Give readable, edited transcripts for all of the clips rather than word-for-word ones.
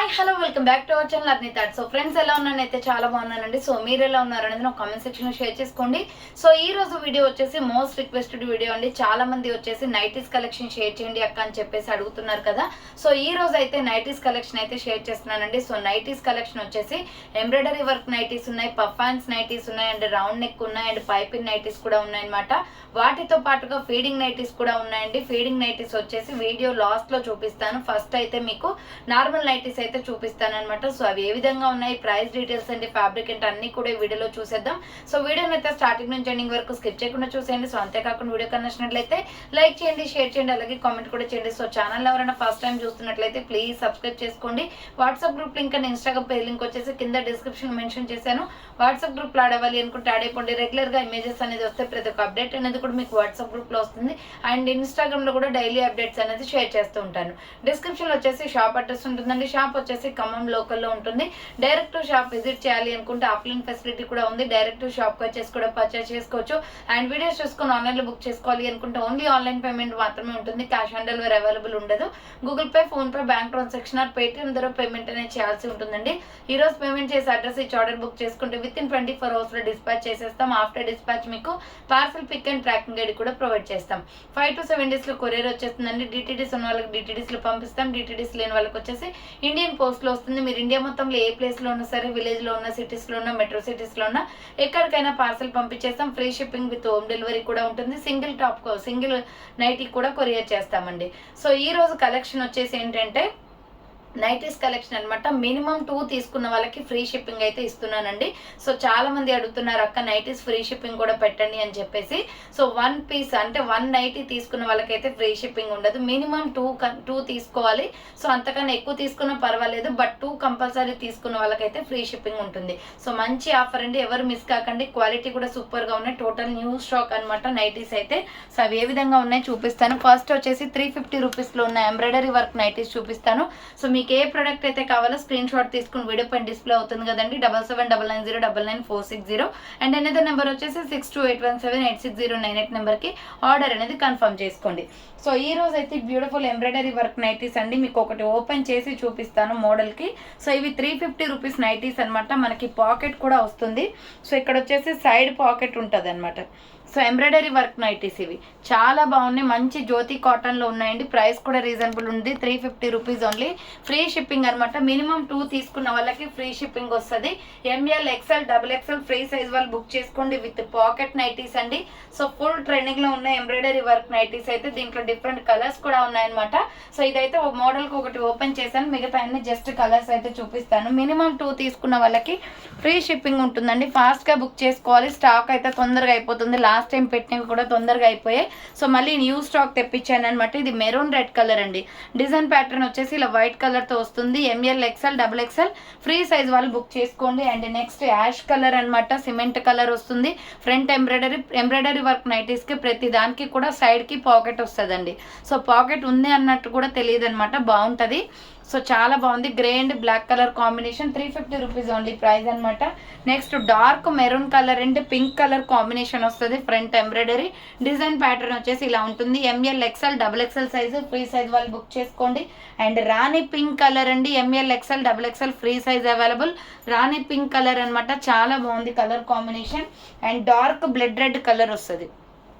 Hi hello welcome back to our channel Arni thought. So friends ఎలా ఉన్నానైతే చాలా బాగున్నానండి. So మీరు ఎలా ఉన్నారు అనేది నాకు కామెంట్ సెక్షన్ లో షేర్ చేసుకోండి. సో ఈ రోజు వీడియో వచ్చేసి మోస్ట్ రిక్వెస్టెడ్ వీడియో అండి. చాలా మంది వచ్చేసి నైటీస్ కలెక్షన్ షేర్ చేయండి అక్క అని చెప్పేసి అడుగుతున్నారు కదా. సో ఈ రోజు అయితే నైటీస్ కలెక్షన్ అయితే షేర్ చేస్తున్నానండి. సో నైటీస్ కలెక్షన్ వచ్చేసి ఎంబ్రాయిడరీ వర్క్ నైటీస్ ఉన్నాయి, పఫ్ హ్యాండ్స్ నైటీస్ ఉన్నాయి, అండ్ రౌండ్ నెక్ ఉన్నాయి, అండ్ పైపింగ్ నైటీస్ కూడా ఉన్నాయన్నమాట. వాటితో పాటుగా ఫీడింగ్ నైటీస్ కూడా ఉన్నాయండి. ఫీడింగ్ నైటీస్ వచ్చేసి వీడియో లాస్ట్ లో చూపిస్తాను. ఫస్ట్ అయితే మీకు నార్మల్ నైటీస్ అయితే చూపిస్తాను అనమాట. సో అవి ఏ విధంగా ఉన్నాయి, ప్రైస్ డీటెయిల్స్ అండి, ఫ్యాబ్రిక్ అంటే అన్ని కూడా ఈ వీడియోలో చూసేద్దాం. సో వీడియోని అయితే స్టార్టింగ్ నుంచి ఎండింగ్ వరకు స్కిప్ చేయకుండా చూసేయండి. సో అంతేకాకుండా వీడియో కనచ్చినట్లయితే లైక్ చేయండి, షేర్ చేయండి, అలాగే కామెంట్ కూడా చేయండి. సో ఛానల్ ఎవరైనా ఫస్ట్ టైం చూస్తున్నట్లయితే ప్లీజ్ సబ్స్క్రైబ్ చేసుకోండి. WhatsApp group link and Instagram page link వచ్చేసి కింద డిస్క్రిప్షన్ మెన్షన్ చేశాను. వాట్సాప్ గ్రూప్ లో ఆడవాలి అనుకుంటే యాడ్ అయిపోండి. రెగ్యులర్ గా ఇమేజెస్ అనేది వస్తే ప్రతి ఒక్క అప్డేట్ అనేది కూడా మీకు వాట్సాప్ గ్రూప్ లో వస్తుంది. అండ్ ఇన్స్టాగ్రామ్ లో కూడా డైలీ అప్డేట్స్ అనేది షేర్ చేస్తూ ఉంటాను. డిస్క్రిప్షన్ లో వచ్చేసి షాప్ అడ్రస్ ఉంటుందండి. షాప్ వచ్చేసి ఖమ్మం లోకల్లో ఉంటుంది. డైరెక్ట్ షాప్ విజిట్ చేయాలి అనుకుంటే ఆఫ్లైన్ ఫెసిలిటీ కూడా ఉంది. డైరెక్ట్ షాప్ వచ్చేసి కూడా పర్చేస్ చేసుకోవచ్చు. అండ్ వీడియోస్ చూసుకొని ఆన్లైన్ లో బుక్ చేసుకోవాలి అనుకుంటే ఓన్లీ ఆన్లైన్ పేమెంట్ మాత్రమే ఉంటుంది. క్యాష్ ఆన్ డెలివరీ అవైలబుల్ ఉండదు. Google Pay, PhonePe, bank transaction or Paytm ద్వారా పేమెంట్ అనేది చేయాల్సి ఉంటుందండి. ఈ రోజు పేమెంట్ చేసి అడ్రస్ ఇచ్చి ఆర్డర్ బుక్ చేసుకుంటే విత్ ఇన్ 24 hours లో డిస్పాచ్ చేసేస్తాం. ఆఫ్టర్ డిస్పాచ్ మీకు parcel pick and tracking guide కూడా ప్రొవైడ్ చేస్తాం. 5 to 7 days లో కొరియర్ వచ్చేస్తుందండి. డిటిడిస్ ఉన్న వాళ్ళకి డిటిడిస్ లో పంపిస్తాం. డిటిడిస్ లేని వాళ్ళకి వచ్చేసి ఇండియన్ పోస్ట్ లో వస్తుంది. మీరు ఇండియా మొత్తంలో ఏ ప్లేస్ లో ఉన్నా సరే, విలేజ్ లో ఉన్న, సిటీస్ లో ఉన్న, మెట్రో సిటీస్ లో ఉన్న ఎక్కడికైనా పార్సల్ పంపించేస్తాం. Free shipping with home delivery కూడా ఉంటుంది. సింగిల్ నైటీ కూడా కొరియర్ చేస్తామండి. సో ఈ రోజు కలెక్షన్ వచ్చేసి ఏంటంటే నైటీస్ కలెక్షన్ అనమాట. మినిమం 2 తీసుకున్న వాళ్ళకి ఫ్రీ షిప్పింగ్ అయితే ఇస్తున్నానండి. సో చాలా మంది అడుగుతున్నారు అక్క నైటీస్ ఫ్రీ షిప్పింగ్ కూడా పెట్టండి అని చెప్పేసి. సో 1 piece అంటే 1 నైటీ తీసుకున్న వాళ్ళకైతే ఫ్రీ షిప్పింగ్ ఉండదు. మినిమం 2 తీసుకోవాలి. సో అంతకన్నా ఎక్కువ తీసుకున్నా పర్వాలేదు, బట్ 2 కంపల్సరీ తీసుకున్న వాళ్ళకైతే ఫ్రీ షిప్పింగ్ ఉంటుంది. సో మంచి ఆఫర్ అండి, ఎవరు మిస్ కాకండి. క్వాలిటీ కూడా సూపర్ గా ఉన్నాయి. టోటల్ న్యూ స్టాక్ అనమాట నైటీస్ అయితే. సో అవి ఏ విధంగా ఉన్నాయి చూపిస్తాను. ఫస్ట్ వచ్చేసి 350 రూపీస్ లో ఉన్న ఎంబ్రాయిడరీ వర్క్ నైటీస్ చూపిస్తాను. సో మీకు ఏ ప్రోడక్ట్ అయితే కావాలో స్క్రీన్ షాట్ తీసుకుని వీడియో పైన డిస్ప్లే అవుతుంది కదండి. 7799099460 అండ్ అనేది నెంబర్ వచ్చేసి 6281786098 నెంబర్ కి ఆర్డర్ అనేది కన్ఫర్మ్ చేసుకోండి. సో ఈ రోజు అయితే బ్యూటిఫుల్ ఎంబ్రాయిడరీ వర్క్ నైటీస్ అండి. మీకు ఒకటి ఓపెన్ చేసి చూపిస్తాను మోడల్ కి. సో ఇవి 350 రూపీస్ నైటీస్ అనమాట. మనకి పాకెట్ కూడా వస్తుంది. సో ఇక్కడ వచ్చేసి సైడ్ పాకెట్ ఉంటుంది అనమాట. సో ఎంబ్రాయిడరీ వర్క్ నైటీస్ ఇవి చాలా బాగున్నాయి. మంచి జ్యోతి కాటన్ లో ఉన్నాయండి. ప్రైస్ కూడా రీజనబుల్ ఉంది. 350 రూపీస్ ఓన్లీ. ఫ్రీ షిప్పింగ్ అనమాట. మినిమం 2 తీసుకున్న వాళ్ళకి ఫ్రీ షిప్పింగ్ వస్తుంది. M L, XL, XXL free size వాళ్ళు బుక్ చేసుకోండి. విత్ పాకెట్ నైటీస్ అండి. సో ఫుల్ ట్రెండింగ్ లో ఉన్న ఎంబ్రాయిడరీ వర్క్ నైటీస్ అయితే దీంట్లో డిఫరెంట్ కలర్స్ కూడా ఉన్నాయన్నమాట. సో ఇదైతే ఒక మోడల్ కి ఒకటి ఓపెన్ చేశాను. మిగతా అన్ని జస్ట్ కలర్స్ అయితే చూపిస్తాను. మినిమం 2 తీసుకున్న వాళ్ళకి ఫ్రీ షిప్పింగ్ ఉంటుందండి. ఫాస్ట్ గా బుక్ చేసుకోవాలి. స్టాక్ అయితే తొందరగా అయిపోతుంది. లాస్ట్ టైం పెట్టినవి కూడా తొందరగా అయిపోయాయి. సో మళ్ళీ న్యూ స్టాక్ తెప్పించాను అనమాట. ఇది మెరూన్ రెడ్ కలర్ అండి. డిజైన్ ప్యాటర్న్ వచ్చేసి ఇలా వైట్ కలర్ తో వస్తుంది. M L, XL, XXL free size వాళ్ళు బుక్ చేసుకోండి. అండ్ నెక్స్ట్ యాష్ కలర్ అనమాట. సిమెంట్ కలర్ వస్తుంది. ఫ్రంట్ ఎంబ్రాయిడరీ వర్క్ నైటీస్ కి ప్రతి దానికి కూడా సైడ్ కి పాకెట్ వస్తుందండి. సో పాకెట్ ఉంది అన్నట్టు కూడా తెలియదు అనమాట. బాగుంటది. సో చాలా బాగుంది. Grey and black colour combination. 350 rupees only price అనమాట. Next dark maroon colour and pink colour combination వస్తుంది. ఫ్రంట్ ఎంబ్రాయిడరీ డిజైన్ ప్యాటర్న్ వచ్చేసి ఇలా ఉంటుంది. M L, XL, XXL size free size వాళ్ళు బుక్ చేసుకోండి. అండ్ రాణి పింక్ కలర్ అండి. M L, XL, XXL free size available. రాణి పింక్ కలర్ అనమాట. చాలా బాగుంది colour combination. And dark blood red colour వస్తుంది.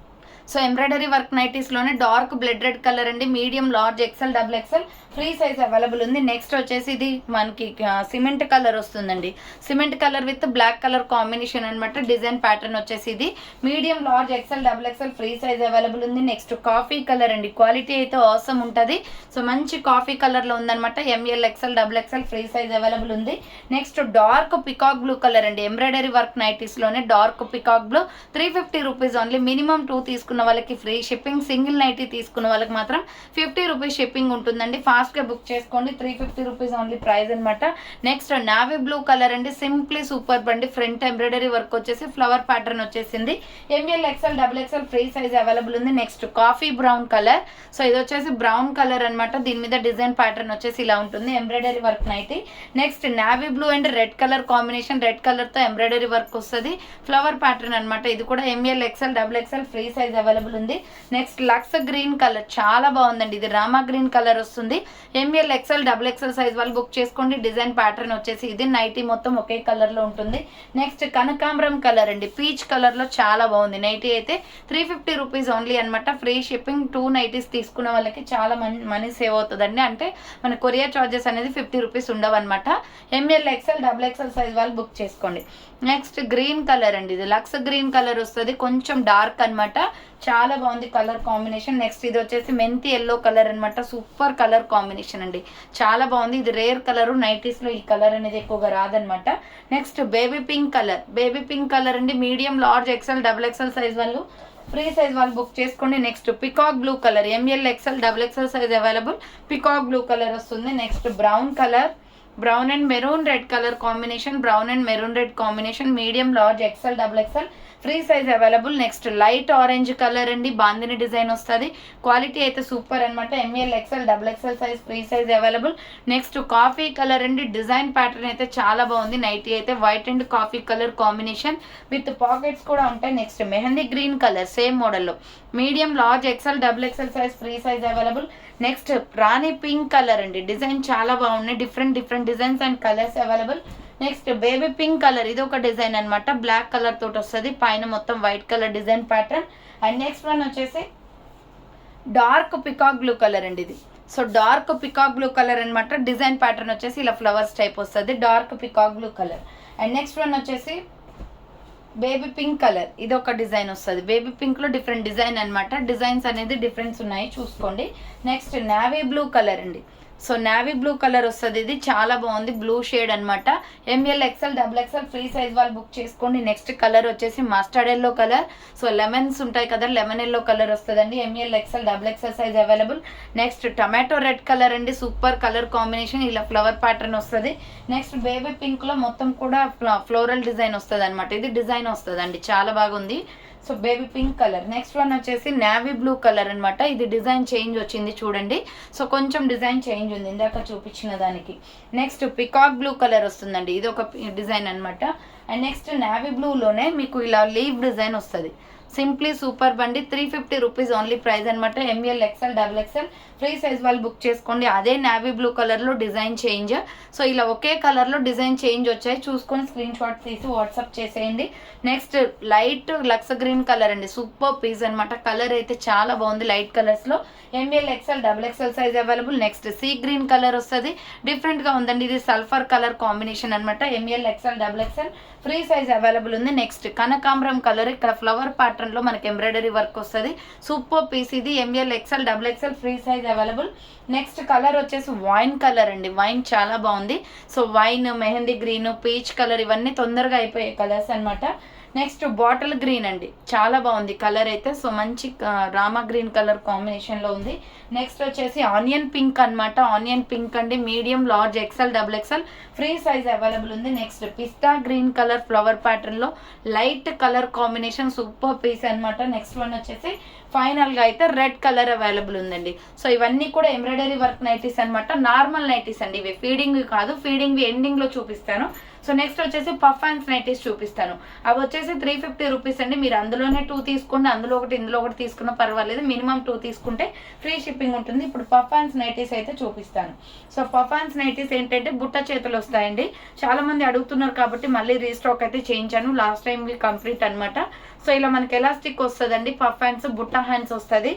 సో ఎంబ్రాయిడరీ వర్క్ నైటీస్ లోనే డార్క్ బ్లడ్ రెడ్ కలర్ అండి. Medium, large, XL, XXL free size available ఉంది. Next వచ్చేసి ఇది మనకి సిమెంట్ కలర్ వస్తుందండి. Cement colour with black colour combination అనమాట. Design pattern వచ్చేసి ఇది medium, large, XL, XXL free size available ఉంది. నెక్స్ట్ కాఫీ కలర్ అండి. క్వాలిటీ అయితే ఆసమ్ ఉంటుంది. సో మంచి కాఫీ కలర్ లో ఉందన్నమాట. M L, XL, XXL free size available ఉంది. Next dark peacock blue colour అండి. ఎంబ్రాయిడరీ వర్క్ నైటీస్ లోనే dark peacock blue. 350 rupees only. Minimum 2 తీసుకున్న వాళ్ళకి ఫ్రీ షిప్పింగ్. సింగిల్ నైటీ తీసుకున్న వాళ్ళకి మాత్రం 50 రూపీస్ షిప్పింగ్ ఉంటుందండి. ఫాస్ట్ గా బుక్ చేసుకోండి. 350 రూపీస్ ఓన్లీ ప్రైస్ అనమాట. నెక్స్ట్ నావీ బ్లూ కలర్ అండి. సింప్లీ సూపర్ అండి. ఫ్రంట్ ఎంబ్రాయిడరీ వర్క్ వచ్చేసి ఫ్లవర్ ప్యాటర్న్ వచ్చేసింది. M L, XL, XXL free size available ఉంది. Next coffee brown colour. So ఇది వచ్చేసి బ్రౌన్ కలర్ అనమాట. దీని మీద డిజైన్ ప్యాటర్న్ వచ్చేసి ఇలా ఉంటుంది. Embroidery work nighty. Next navy blue and red colour combination. Red colour తో ఎంబ్రాయిడరీ వర్క్ వస్తుంది. ఫ్లవర్ ప్యాటర్న్ అనమాట. ఇది కూడా M L, XL, XXL free size available ఉంది. నెక్స్ట్ లక్స్ గ్రీన్ కలర్ చాలా బాగుందండి, ఇది రామా గ్రీన్ కలర్ వస్తుంది. M L XL double XL size వాళ్ళు బుక్ చేసుకోండి. డిజైన్ ప్యాటర్న్ వచ్చేసి ఇది, నైటీ మొత్తం ఒకే కలర్లో ఉంటుంది. నెక్స్ట్ కనకాంబరం కలర్ అండి, పీచ్ కలర్లో చాలా బాగుంది. నైటీ అయితే 350 రూపీస్ ఓన్లీ అనమాట. Free shipping. 2 నైటీస్ తీసుకున్న వాళ్ళకి చాలా మనీ సేవ్ అవుతుందండి. అంటే మన కొరియర్ చార్జెస్ అనేది 50 రూపీస్ ఉండవు అనమాట. M L XL double XL size వాళ్ళు బుక్ చేసుకోండి. నెక్స్ట్ గ్రీన్ కలర్ అండి, ఇది లక్స్ గ్రీన్ కలర్ వస్తుంది, కొంచెం డార్క్ అనమాట, చాలా బాగుంది కలర్ కాంబినేషన్. నెక్స్ట్ ఇది వచ్చేసి మెంతి ఎల్లో కలర్ అనమాట, సూపర్ కలర్ కాంబినేషన్ అండి, చాలా బాగుంది. ఇది రేర్ కలర్, నైటీస్లో ఈ కలర్ అనేది ఎక్కువగా రాదనమాట. Next baby pink colour, baby pink colour అండి, medium large XL double XL size వాళ్ళు ఫ్రీ సైజ్ వాళ్ళు బుక్ చేసుకోండి. Next peacock blue colour, M L XL double XL size available, peacock blue colour వస్తుంది. Next brown colour, brown and maroon red colour combination, brown and maroon red combination, medium large XL double XL free size available. Next light orange colour అండి, bandhani design వస్తుంది, quality అయితే super అనమాట. M L XL double XL size free size available. Next coffee colour అండి, design pattern అయితే చాలా బాగుంది. Nighty అయితే white and coffee colour combination with pockets కూడా ఉంటాయి. Next mehndi green colour, same మోడల్లో, medium large XL double XL size free size available. Next రాణి pink colour అండి, design చాలా బాగున్నాయి, different designs and colours available. Next baby pink colour, ఇది ఒక design అనమాట, black colour తోటి వస్తుంది, పైన మొత్తం white colour design pattern. And next one వచ్చేసి డార్క్ పికాక్ బ్లూ కలర్ అండి, ఇది so dark peacock blue colour అనమాట. డిజైన్ ప్యాటర్న్ వచ్చేసి ఇలా ఫ్లవర్స్ టైప్ వస్తుంది, dark peacock blue colour. And next one వచ్చేసి బేబీ పింక్ కలర్, ఇది ఒక డిజైన్ వస్తుంది, బేబీ పింక్ లో డిఫరెంట్ డిజైన్ అనమాట, డిజైన్స్ అనేది డిఫరెన్స్ ఉన్నాయి చూసుకోండి. నెక్స్ట్ నావీ బ్లూ కలర్ అండి, సో నావీ బ్లూ కలర్ వస్తుంది, ఇది చాలా బాగుంది, బ్లూ షేడ్ అనమాట. M L XL double XL free size వాళ్ళు బుక్ చేసుకోండి. నెక్స్ట్ కలర్ వచ్చేసి mustard yellow colour, so lemons ఉంటాయి కదా, లెమన్ ఎల్లో కలర్ వస్తుందండి. ML XL double XL size available. Next tomato red colour అండి, సూపర్ కలర్ కాంబినేషన్, ఇలా flower pattern వస్తుంది. Next baby pink లో మొత్తం కూడా ఫ్లోరల్ డిజైన్ వస్తుంది అనమాట, ఇది డిజైన్ వస్తుంది అండి, చాలా బాగుంది. So baby pink colour. Next one వచ్చేసి నావీ బ్లూ కలర్ అనమాట, ఇది డిజైన్ చేంజ్ వచ్చింది చూడండి, సో కొంచెం డిజైన్ చేంజ్ ఉంది ఇందాక చూపించిన దానికి. నెక్స్ట్ పికాక్ బ్లూ కలర్ వస్తుందండి, ఇది ఒక డిజైన్ అనమాట. అండ్ నెక్స్ట్ నావీ బ్లూలోనే మీకు ఇలా లీవ్ డిజైన్ వస్తుంది, సింప్లీ సూపర్ బండి, 350 రూపీస్ ఓన్లీ ప్రైస్ అనమాట. M L XL double XL free size వాళ్ళు బుక్ చేసుకోండి. అదే నావీ బ్లూ కలర్లో డిజైన్ చేంజ్, సో ఇలా ఒకే కలర్లో డిజైన్ చేంజ్ వచ్చాయి, చూసుకొని స్క్రీన్ షాట్ తీసి వాట్సాప్ చేసేయండి. Next light lux green colour అండి, సూపర్ పీస్ అనమాట, కలర్ అయితే చాలా బాగుంది, లైట్ కలర్స్లో. M L XL double XL size available. Next sea green colour వస్తుంది, డిఫరెంట్గా ఉందండి, ఇది సల్ఫర్ కలర్ కాంబినేషన్ అనమాట. M L XL double XL free size available ఉంది. నెక్స్ట్ కనకాంబరం కలర్, ఇక్కడ ఫ్లవర్ ప్యాటర్న్లో మనకి ఎంబ్రాయిడరీ వర్క్ వస్తుంది, సూపర్ పీస్ ఇది. ML XL double XL free size available. Next colour వచ్చేసి వైన్ కలర్ అండి, వైన్ చాలా బాగుంది, so wine, mehndi green, peach colour ఇవన్నీ తొందరగా అయిపోయే కలర్స్ అనమాట. నెక్స్ట్ బాటిల్ గ్రీన్ అండి, చాలా బాగుంది కలర్ అయితే, సో మంచి రామా గ్రీన్ కలర్ కాంబినేషన్లో ఉంది. నెక్స్ట్ వచ్చేసి ఆనియన్ పింక్ అనమాట, ఆనియన్ పింక్ అండి, medium large XL double XL free size available ఉంది. నెక్స్ట్ పిస్తా గ్రీన్ కలర్ ఫ్లవర్ ప్యాటర్న్లో light colour combination, super piece అనమాట. నెక్స్ట్ వన్ వచ్చేసి ఫైనల్గా అయితే రెడ్ కలర్ అవైలబుల్ ఉందండి. సో ఇవన్నీ కూడా ఎంబ్రాయిడరీ వర్క్ నైటీస్ అనమాట, నార్మల్ నైటీస్ అండి, ఇవి ఫీడింగ్ కాదు, ఫీడింగ్ ఎండింగ్లో చూపిస్తాను. సో నెక్స్ట్ వచ్చేసి పఫ్ హ్యాండ్స్ నైటీస్ చూపిస్తాను, అవి వచ్చేసి 350 రూపీస్ అండి. మీరు అందులోనే 2 తీసుకోండి, అందులో ఒకటి ఇందులో ఒకటి తీసుకున్నా పర్వాలేదు, మినిమం 2 తీసుకుంటే ఫ్రీ షిప్పింగ్ ఉంటుంది. ఇప్పుడు పఫ్ హ్యాండ్స్ నైటీస్ అయితే చూపిస్తాను. సో పఫ్ హ్యాండ్స్ నైటీస్ ఏంటంటే బుట్ట చేతులు వస్తాయండి, చాలా మంది అడుగుతున్నారు కాబట్టి మళ్ళీ రీస్టాక్ అయితే చేయించాను, లాస్ట్ టైం కంప్లీట్ అనమాట. సో ఇలా మనకి ఎలాస్టిక్ వస్తుందండి, పఫ్ హ్యాండ్స్, బుట్ట హ్యాండ్స్ వస్తుంది.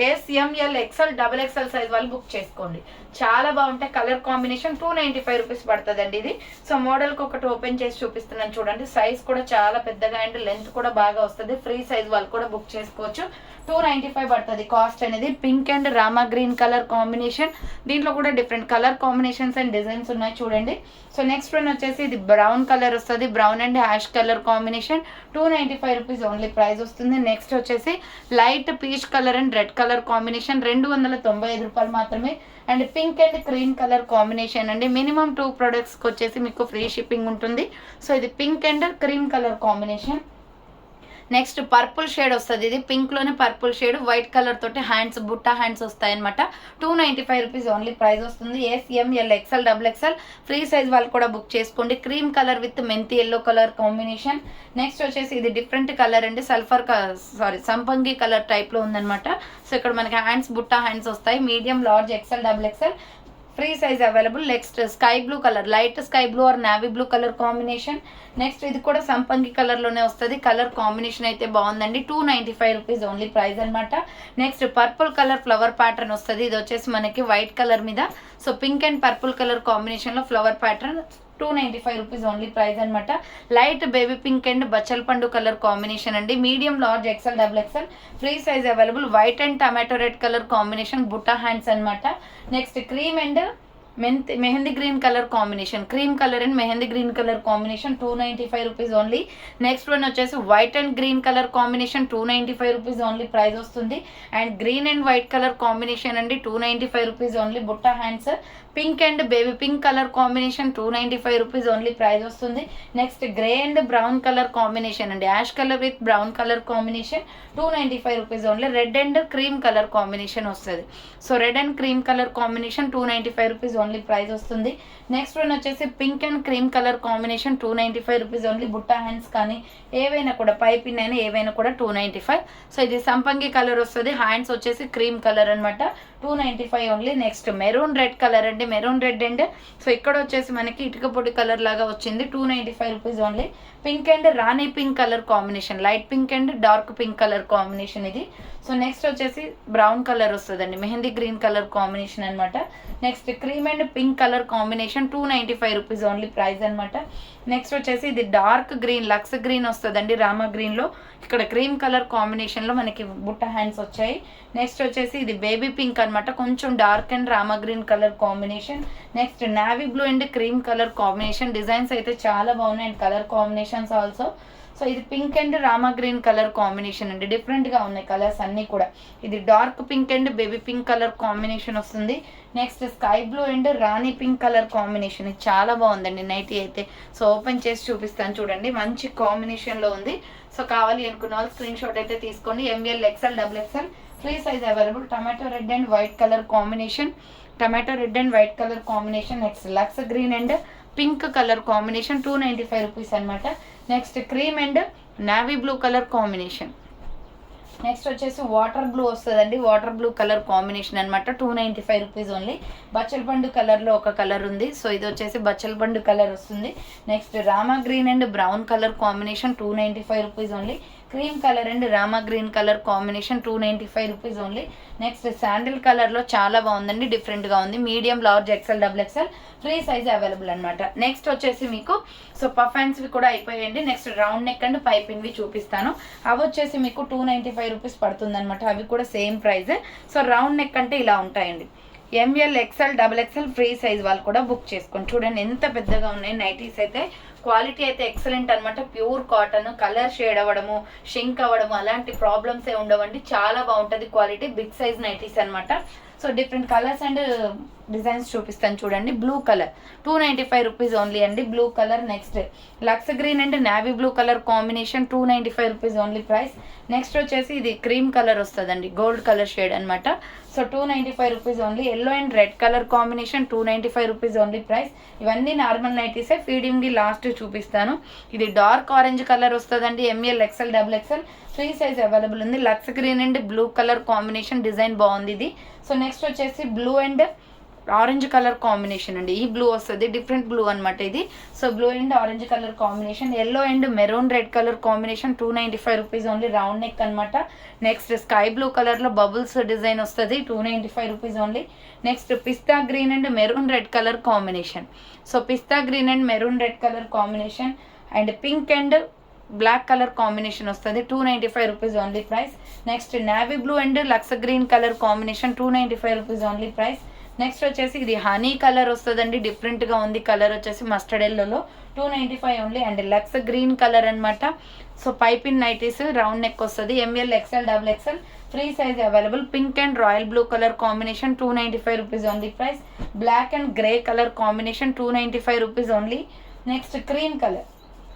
S M L XL double XL size వాళ్ళు బుక్ చేసుకోండి, చాలా బాగుంటాయి. కలర్ కాంబినేషన్ 295 రూపీస్ పడుతుందండి ఇది. సో మోడల్కి ఒకటి ఓపెన్ చేసి చూపిస్తున్నాను చూడండి, సైజ్ కూడా చాలా పెద్దగా అండ్ లెంత్ కూడా బాగా వస్తుంది, ఫ్రీ సైజ్ వాళ్ళు కూడా బుక్ చేసుకోవచ్చు. 295 పడుతుంది కాస్ట్ అనేది. Pink and Rama green colour combination, దీంట్లో కూడా different colour combinations and designs ఉన్నాయి చూడండి. సో నెక్స్ట్ వన్ వచ్చేసి ఇది బ్రౌన్ కలర్ వస్తుంది, brown and ash colour combination, 295 rupees only price వస్తుంది. నెక్స్ట్ వచ్చేసి light peach colour and red colour combination, 295 రూపాయలు మాత్రమే. And pink and cream colour combination అండి, మినిమం 2 ప్రొడక్ట్స్కి వచ్చేసి మీకు ఫ్రీ షిప్పింగ్ ఉంటుంది. సో ఇది pink and cream colour combination. Next purple shade వస్తుంది, ఇది పింక్లోనే పర్పుల్ షేడ్ వైట్ కలర్ తోటి హ్యాండ్స్ బుట్టా హ్యాండ్స్ వస్తాయి అనమాట. 295 రూపీస్ ఓన్లీ ప్రైస్ వస్తుంది. SML XL XXL free size వాళ్ళు కూడా బుక్ చేసుకోండి. క్రీమ్ కలర్ విత్ మెంతి ఎల్లో కలర్ కాంబినేషన్. నెక్స్ట్ వచ్చేసి ఇది డిఫరెంట్ కలర్ అండి, సంపంగి కలర్ టైప్లో ఉందన్నమాట. సో ఇక్కడ మనకి హ్యాండ్స్ బుట్టా హ్యాండ్స్ వస్తాయి. Medium large XL XXL free size available. Next sky blue colour, light sky blue or navy blue colour combination. Next ఇది కూడా సంపంగి కలర్లోనే వస్తుంది. కలర్ కాంబినేషన్ అయితే బాగుందండి. 295 రూపీస్ ఓన్లీ ప్రైస్ అనమాట. Next purple colour flower pattern వస్తుంది. ఇది వచ్చేసి మనకి వైట్ కలర్ మీద so pink and purple colour కాంబినేషన్లో flower pattern. 295 rupees only price అనమాట. లైట్ బేబీ పింక్ అండ్ బచ్చల్ పండు కలర్ కాంబినేషన్ అండి. Medium large XL XXL free size available. White and tomato red colour combination butta hands అనమాట. Next cream and mehndi green colour combination, cream colour and mehndi green colour combination 295 rupees only. Next one వచ్చేసి white and green colour combination 295 rupees only price వస్తుంది. And green and white colour combination అండి 295 rupees only. Butta hands pink and baby pink colour combination 295 rupees only price వస్తుంది. Next grey and brown colour combination అండి, ash colour with brown colour combination 295 rupees only. Red and cream colour combination వస్తుంది. So red and cream colour combination 295 rupees only price వస్తుంది. Next one వచ్చేసి pink and cream colour combination 295 rupees only. Butta hands కానీ ఏవైనా కూడా piping అయినా ఏవైనా కూడా 295. So ఇది సంపంగి కలర్ వస్తుంది. హ్యాండ్స్ వచ్చేసి క్రీమ్ కలర్ అనమాట, 295 only. Next maroon red colour అండి, మెరూన్ రెడ్ అండ్ సో ఇక్కడ వచ్చేసి మనకి ఇటుక పొడి కలర్ లాగా వచ్చింది. 295 రూపీస్ ఓన్లీ. పింక్ అండ్ రాణి pink colour combination, light pink and dark pink colour combination ఇది. సో నెక్స్ట్ వచ్చేసి బ్రౌన్ కలర్ వస్తుందండి, మెహందీ గ్రీన్ కలర్ కాంబినేషన్ అనమాట. Next cream and pink colour combination 295 rupees only price అనమాట. Next వచ్చేసి ఇది dark green Lux green వస్తుందండి, రామా గ్రీన్లో ఇక్కడ క్రీమ్ కలర్ కాంబినేషన్లో మనకి బుట్ట హ్యాండ్స్ వచ్చాయి. నెక్స్ట్ వచ్చేసి ఇది బేబీ పింక్ అనమాట, కొంచెం dark and Rama green colour combination. Next navy blue and cream colour combination. Designs అయితే చాలా బాగున్నాయి and colour combinations also. So ఇది pink and Rama green colour combination అండి, డిఫరెంట్గా ఉన్నాయి కలర్స్ అన్నీ కూడా. ఇది dark pink and baby pink colour combination వస్తుంది. నెక్స్ట్ స్కై బ్లూ అండ్ రాణి పింక్ కలర్ కాంబినేషన్, ఇది చాలా బాగుందండి నైటీ అయితే. సో ఓపెన్ చేసి చూపిస్తాను చూడండి, మంచి కాంబినేషన్లో ఉంది. సో కావాలి అనుకున్న వాళ్ళు స్క్రీన్ షాట్ అయితే తీసుకోండి. ML XL XXL free size available. Tomato red and white colour combination, tomato red and white colour combination. Next Lux green and pink colour combination 295 rupees అనమాట. Next cream and navy blue colour combination. Next వచ్చేసి water blue వస్తుందండి, water blue colour combination అనమాట, 295 rupees only. బచ్చల పండు కలర్లో ఒక colour ఉంది, so ఇది వచ్చేసి బచ్చల పండు కలర్ వస్తుంది. Next Rama green and brown colour combination 295 rupees only. Cream colour and Rama green colour combination 295 rupees only. Next sandal కలర్లో చాలా బాగుందండి, డిఫరెంట్గా ఉంది. Medium large XL XXL free size available అనమాట. నెక్స్ట్ వచ్చేసి మీకు సో పఫ్ హ్యాండ్స్వి కూడా అయిపోయాయండి. నెక్స్ట్ రౌండ్ నెక్ అండ్ పైపిన్వి చూపిస్తాను. అవి వచ్చేసి మీకు 295 రూపీస్ పడుతుంది అనమాట, అవి కూడా సేమ్ ప్రైజే. సో రౌండ్ నెక్ అంటే ఇలా ఉంటాయండి. ML XL XXL free size వాళ్ళు కూడా బుక్ చేసుకోండి. చూడండి ఎంత పెద్దగా ఉన్నాయి నైటీస్ అయితే. క్వాలిటీ అయితే ఎక్సలెంట్ అనమాట, ప్యూర్ కాటన్. కలర్ షేడ్ అవ్వడము షింక్ అవ్వడము అలాంటి ప్రాబ్లమ్సే ఉండవండి, చాలా బాగుంటుంది క్వాలిటీ. బిగ్ సైజ్ నైటీస్ అనమాట. So different colours and designs చూపిస్తాను చూడండి. బ్లూ కలర్ 295 రూపీస్ ఓన్లీ అండి, blue colour. Next Lux green and navy blue colour combination 295 rupees only price. Next వచ్చేసి ఇది క్రీమ్ కలర్ వస్తుందండి, గోల్డ్ కలర్ షేడ్ అనమాట. So 295 rupees only. Yellow and red colour combination 295 rupees only price. ఇవన్నీ normal నైటీసే, ఫీడింగ్ది last చూపిస్తాను. ఇది dark orange colour వస్తుందండి, ML XL XXL free size available ఉంది. Lux green and blue colour combination, design బాగుంది ఇది. సో నెక్స్ట్ వచ్చేసి blue and orange colour combination అండి, ఈ బ్లూ వస్తుంది, డిఫరెంట్ బ్లూ అనమాట ఇది. So blue and orange colour combination. Yellow and maroon red colour combination 295 rupees only, round neck అనమాట. Next sky blue కలర్లో బబుల్స్ డిజైన్ వస్తుంది, 295 rupees only. Next pista green and maroon red colour combination. So pista green and maroon red colour combination and pink and black colour combination వస్తుంది, 295 rupees only price. Next navy blue and Lux green colour combination 295 rupees only price. Next వచ్చేసి ఇది honey colour వస్తుందండి, డిఫరెంట్గా ఉంది colour వచ్చేసి mustard ఎల్లోలో, 295 only. And Lux green colour అనమాట. So piping nighties round neck వస్తుంది, ML XL XXL free size available. Pink and royal blue colour combination 295 rupees only price. Black and grey colour combination 295 rupees only. Next cream colour,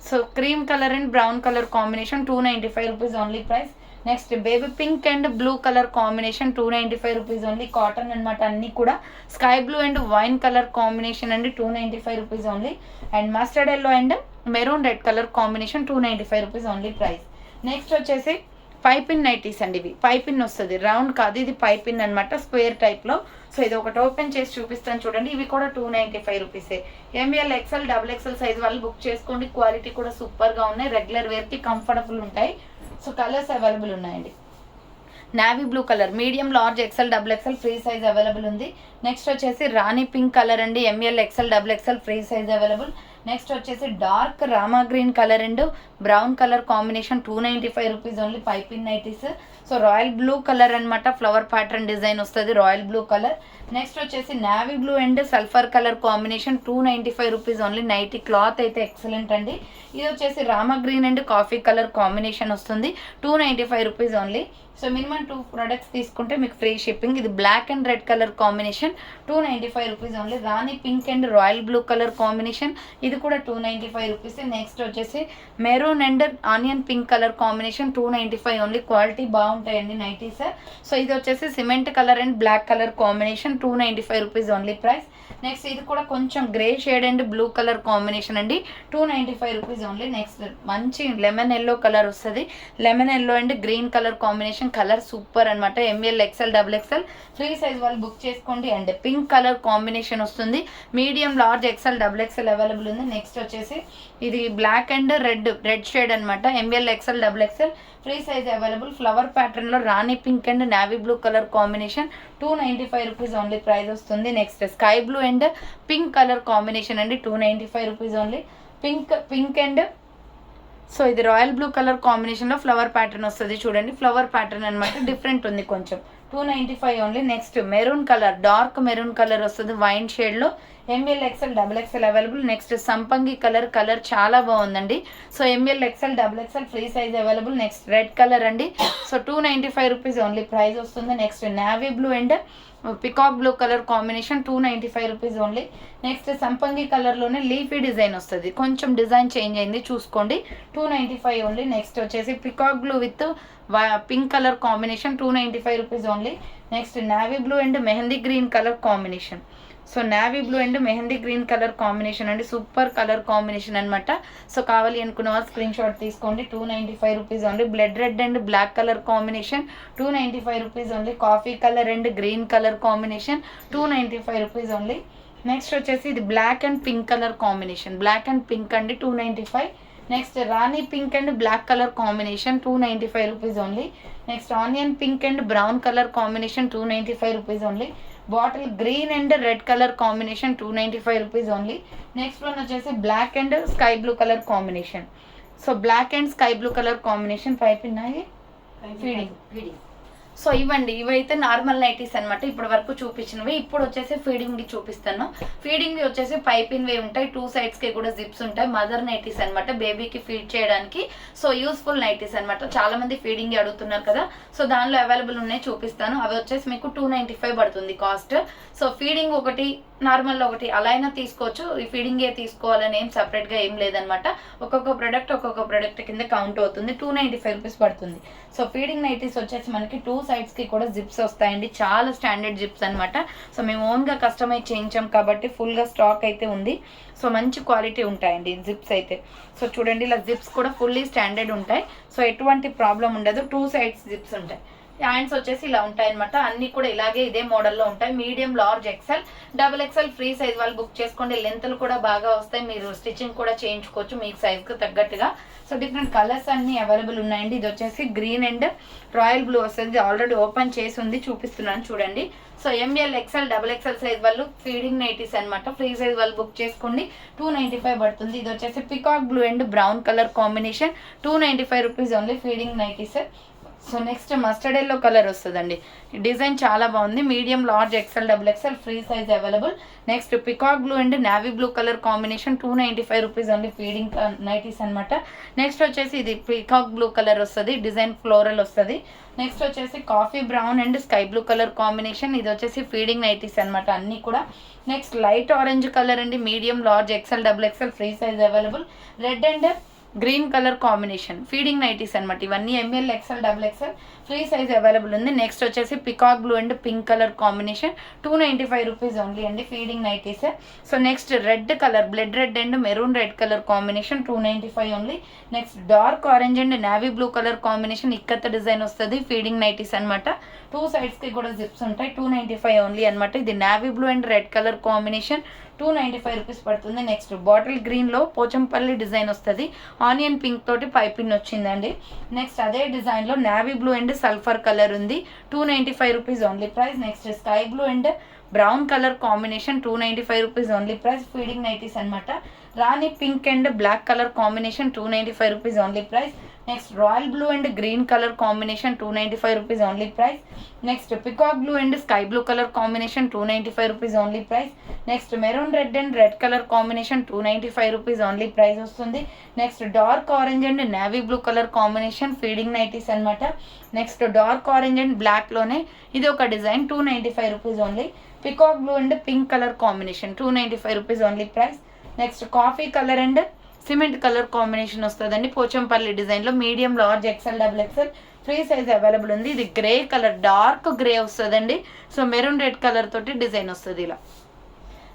so cream colour and brown colour combination 295 rupees only price. Next baby pink and blue colour combination 295 rupees only. Cotton అనమాట అన్నీ కూడా. Sky blue and wine colour combination అండి 295 rupees only. And mustard yellow and maroon red colour combination 295 rupees only price. Next వచ్చేసి piping nighties అండి. ఇవి piping వస్తుంది, round కాదు, ఇది పైపిన్ అనమాట, స్క్వేర్ టైప్లో. సో ఇది ఒకటి ఓపెన్ చేసి చూపిస్తాను చూడండి. ఇవి కూడా 295 రూపీసే. M L XL double XL size వాళ్ళు బుక్ చేసుకోండి. క్వాలిటీ కూడా సూపర్గా ఉన్నాయి, రెగ్యులర్ వేర్కి కంఫర్టబుల్ ఉంటాయి. సో కలర్స్ అవైలబుల్ ఉన్నాయండి. Navy blue colour, medium, large, XL double XL free size available ఉంది. నెక్స్ట్ వచ్చేసి రాణి పింక్ కలర్ అండి, M L XL double XL free size available. Next వచ్చేసి dark Rama green colour and brown colour combination 295 rupees only. Piping nighties. So royal blue colour అనమాట, flower pattern design వస్తుంది, royal blue colour. Next వచ్చేసి navy blue and sulphur colour combination 295 rupees only. Nighty cloth అయితే excellent అండి. ఇది వచ్చేసి Rama green and coffee colour combination వస్తుంది, 295 rupees only. So minimum 2 products తీసుకుంటే మీకు ఫ్రీ షిప్పింగ్. ఇది black and red colour combination 295 rupees only. రాణి pink and royal blue colour combination, ఇది కూడా 295 రూపీస్. నెక్స్ట్ వచ్చేసి maroon and onion pink colour combination 295 only. Quality బాగుంటాయండి nighties. So ఇది వచ్చేసి cement colour and black colour combination 295 rupees only price. Next ఇది కూడా కొంచెం grey shade and blue colour combination అండి, 295 రూపీస్ ఓన్లీ. నెక్స్ట్ మంచి lemon yellow colour వస్తుంది, lemon yellow and green colour combination. Colour super అనమాట. M L XL double XL free size వాళ్ళు book చేసుకోండి. And pink colour combination వస్తుంది, medium, large, XL double XL available ఉంది. Next వచ్చేసి ఇది black and red shade అనమాట, M L XL double XL free size available. Flower ప్యాటర్న్లో రాణి pink and navy blue colour combination 295 rupees only price వస్తుంది. Next sky blue and pink colour combination అండి, 295 rupees only. Pink and so ఇది royal blue colour కాంబినేషన్లో flower pattern వస్తుంది చూడండి. Flower pattern అనమాట, different ఉంది కొంచెం, 295 only. Next maroon colour, dark maroon colour వస్తుంది వైన్ షేడ్లో, M L XL double XL available. Next సంపంగి కలర్ చాలా బాగుందండి. So ML XL double XL free size available. Next red colour అండి, సో 295 రూపీస్ ఓన్లీ ప్రైస్ వస్తుంది. Next navy blue and peacock blue colour combination 295 rupees only. Next సంపంగి కలర్లోనే leafy design వస్తుంది, కొంచెం design change అయింది చూసుకోండి, 295 ఓన్లీ. నెక్స్ట్ వచ్చేసి peacock blue with pink colour combination 295 rupees only. Next navy blue and mehndi green colour combination. So navy blue and mehndi green colour combination అండి, super colour combination అనమాట. So కావాలి అనుకున్న వాళ్ళు స్క్రీన్ షాట్ తీసుకోండి, 295 rupees only. Blood red and black colour combination 295 rupees only. Coffee colour and green colour combination 295 rupees only. Next వచ్చేసి ఇది black and pink colour combination, black and pink అండి 295. Next Rani pink and black colour combination 295 rupees only. Next onion pink and brown colour combination 295 rupees only. Bottle green and red colour combination 295 rupees only. Next one వచ్చేసి black and sky blue colour combination. So black and sky blue colour combination పైపిన్నాయి feeding. So ఇవైతే normal nighties అనమాట, ఇప్పటి వరకు చూపించినవి. ఇప్పుడు వచ్చేసి feeding చూపిస్తాను. Feeding వచ్చేసి పైపిన్వి ఉంటాయి, 2 సైడ్స్కి కూడా జిప్స్ ఉంటాయి. మదర్ నైటీస్ అనమాట, బేబీకి ఫీడ్ చేయడానికి. సో యూస్ఫుల్ నైటీస్ అనమాట. చాలా మంది ఫీడింగ్ అడుగుతున్నారు కదా, సో దానిలో అవైలబుల్ ఉన్నాయి చూపిస్తాను. అవి వచ్చేసి మీకు 295 పడుతుంది కాస్ట్. సో ఫీడింగ్ ఒకటి, నార్మల్ ఒకటి అలా అయినా తీసుకోవచ్చు. ఈ ఫీడింగే తీసుకోవాలని ఏం సపరేట్గా ఏం లేదనమాట. ఒక్కొక్క ప్రొడక్ట్ కింద కౌంట్ అవుతుంది, 295 రూపీస్ పడుతుంది. సో ఫీడింగ్ నైటీస్ వచ్చేసి మనకి 2 సైడ్స్కి కూడా జిప్స్ వస్తాయండి, చాలా స్టాండర్డ్ జిప్స్ అనమాట. సో మేము ఓన్గా కస్టమైజ్ చేయించాం కాబట్టి ఫుల్గా స్టాక్ అయితే ఉంది. సో మంచి క్వాలిటీ ఉంటాయండి జిప్స్ అయితే. సో చూడండి ఇలా జిప్స్ కూడా ఫుల్లీ స్టాండర్డ్ ఉంటాయి. సో ఎటువంటి ప్రాబ్లం ఉండదు, 2 సైడ్స్ జిప్స్ ఉంటాయి. హ్యాండ్స్ వచ్చేసి ఇలా ఉంటాయి అనమాట, అన్ని కూడా ఇలాగే ఇదే మోడల్లో ఉంటాయి. Medium, large, XL double XL free size వాళ్ళు బుక్ చేసుకోండి. లెంత్లు కూడా బాగా వస్తాయి, మీరు స్టిచ్చింగ్ కూడా చేయించుకోవచ్చు మీకు సైజ్కి తగ్గట్టుగా. సో డిఫరెంట్ కలర్స్ అన్ని అవైలబుల్ ఉన్నాయండి. ఇది వచ్చేసి గ్రీన్ అండ్ రాయల్ బ్లూ వస్తుంది, ఆల్రెడీ ఓపెన్ చేసి ఉంది చూపిస్తున్నాను చూడండి. So M L XL double XL size వాళ్ళు ఫీడింగ్ నైటీస్ అనమాట, ఫ్రీ సైజ్ వాళ్ళు బుక్ చేసుకోండి, 295 పడుతుంది. ఇది వచ్చేసి peacock blue and brown colour combination 295 rupees only feeding nighties. So next mustard yellow colour వస్తుందండి. డిజైన్ చాలా బాగుంది. Medium, large, XL, double XL free size available. Next peacock blue and navy blue colour combination 295 rupees only. Feeding nighties అనమాట. Next వచ్చేసి ఇది peacock blue colour వస్తుంది, design floral వస్తుంది. Next వచ్చేసి coffee brown and sky blue colour combination. ఇది వచ్చేసి feeding nighties అనమాట అన్నీ కూడా. నెక్స్ట్ లైట్ ఆరెంజ్ కలర్ అండి, medium, large, XL, double XL free size available. Red and green colour combination feeding nighties అనమాట. ఇవన్నీ M L, XL, double XL free size available ఉంది. Next వచ్చేసి peacock blue and pink colour combination 295 rupees only అండి feeding nighties. So next red colour, blood red and maroon red colour combination 295 only. Next dark orange and navy blue colour combination ikat design వస్తుంది, feeding nighties అనమాట. 2 సైడ్స్కి కూడా zips ఉంటాయి. 295 only అనమాట. ఇది navy blue and red colour combination 295 rupees పడుతుంది. Next bottle గ్రీన్లో Pochampally design వస్తుంది, ఆనియన్ పింక్ తోటి పైపిన్ వచ్చిందండి. నెక్స్ట్ అదే డిజైన్లో navy blue and sulphur colour ఉంది, 295 rupees only price. Next sky blue and brown colour combination 295 rupees only price. Feeding nighties అనమాట. Rani pink and black colour combination 295 rupees only price. Next royal blue and green colour combination 295 rupees only price. Next peacock blue and sky blue colour combination 295 rupees only price. Next maroon red and red colour combination 295 rupees only price వస్తుంది. Next dark orange and navy blue colour combination feeding nighties అనమాట. Next dark orange and బ్లాక్లోనే ఇది ఒక design 295 rupees only. Peacock blue and pink colour combination 295 rupees only price. Next coffee colour and cement colour combination వస్తుందండి పోచంపల్లి డిజైన్లో. Medium, large, XL, double XL free size available ఉంది. ఇది grey colour, dark grey వస్తుందండి. So maroon red colour తోటి design వస్తుంది ఇలా.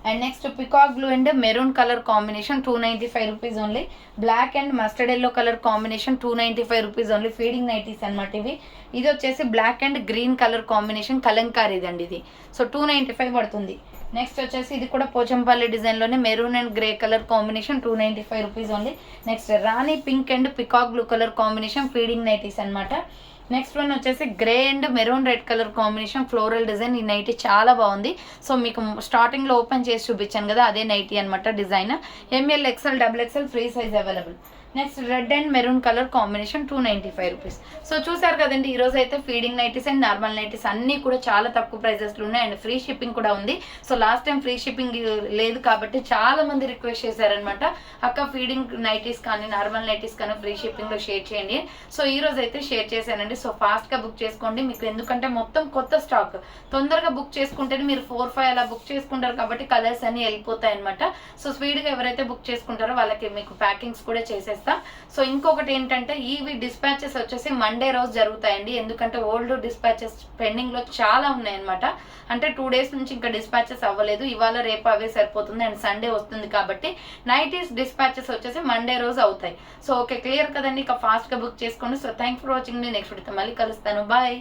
And next peacock blue and maroon colour combination 295 rupees only. Black and mustard yellow colour combination 295 rupees only. Feeding nighties అనమాట ఇవి. ఇది వచ్చేసి black and green colour combination కలంకారీది అండి ఇది. సో 295 పడుతుంది. నెక్స్ట్ వచ్చేసి ఇది కూడా పోచంపల్లి డిజైన్లోనే maroon and grey colour combination 295 rupees only. Next Rani pink and peacock blue colour combination feeding nighties అనమాట. నెక్స్ట్ వన్ వచ్చేసి grey and maroon red colour combination floral design. ఈ నైటీ చాలా బాగుంది. సో మీకు స్టార్టింగ్లో ఓపెన్ చేసి చూపించాను కదా, అదే నైటీ అనమాట design. M L, XL, double XL free size available. Next red and maroon colour combination 295 rupees. So చూసారు కదండి, ఈరోజు అయితే feeding nighties and normal nighties అన్నీ కూడా చాలా తక్కువ ప్రైజెస్లో ఉన్నాయి. అండ్ ఫ్రీ షిప్పింగ్ కూడా ఉంది. So last time free shipping లేదు కాబట్టి చాలా మంది రిక్వెస్ట్ చేశారనమాట, అక్క ఫీడింగ్ నైటీస్ కానీ నార్మల్ నైటీస్ కానీ ఫ్రీ షిప్పింగ్లో షేర్ చేయండి. సో ఈరోజు అయితే షేర్ చేశానండి. సో ఫాస్ట్గా బుక్ చేసుకోండి. మీకు ఎందుకంటే మొత్తం కొత్త స్టాక్, తొందరగా బుక్ చేసుకుంటేనే మీరు 4-5 అలా బుక్ చేసుకుంటారు కాబట్టి కలర్స్ అన్నీ వెళ్ళిపోతాయి అనమాట. సో స్పీడ్గా ఎవరైతే బుక్ చేసుకుంటారో వాళ్ళకి మీకు ప్యాకింగ్స్ కూడా చేసేస్తాం. సో ఇంకొకటి ఏంటంటే ఇవి డిస్పాచెస్ వచ్చేసి మండే రోజు జరుగుతాయండి. ఎందుకంటే ఓల్డ్ డిస్పాచెస్ పెండింగ్లో చాలా ఉన్నాయన్నమాట. అంటే 2 డేస్ నుంచి ఇంకా డిస్పాచెస్ అవ్వలేదు. ఇవాళ రేపు అవే సరిపోతుంది. అండ్ సండే వస్తుంది కాబట్టి నైటీస్ డిస్పాచెస్ వచ్చేసి మండే రోజు అవుతాయి. సో ఓకే, క్లియర్ కదండి. ఇక ఫాస్ట్గా బుక్ చేసుకోండి. So thank for watching. Next వీడియోతో మళ్ళీ కలుస్తాను. బాయ్.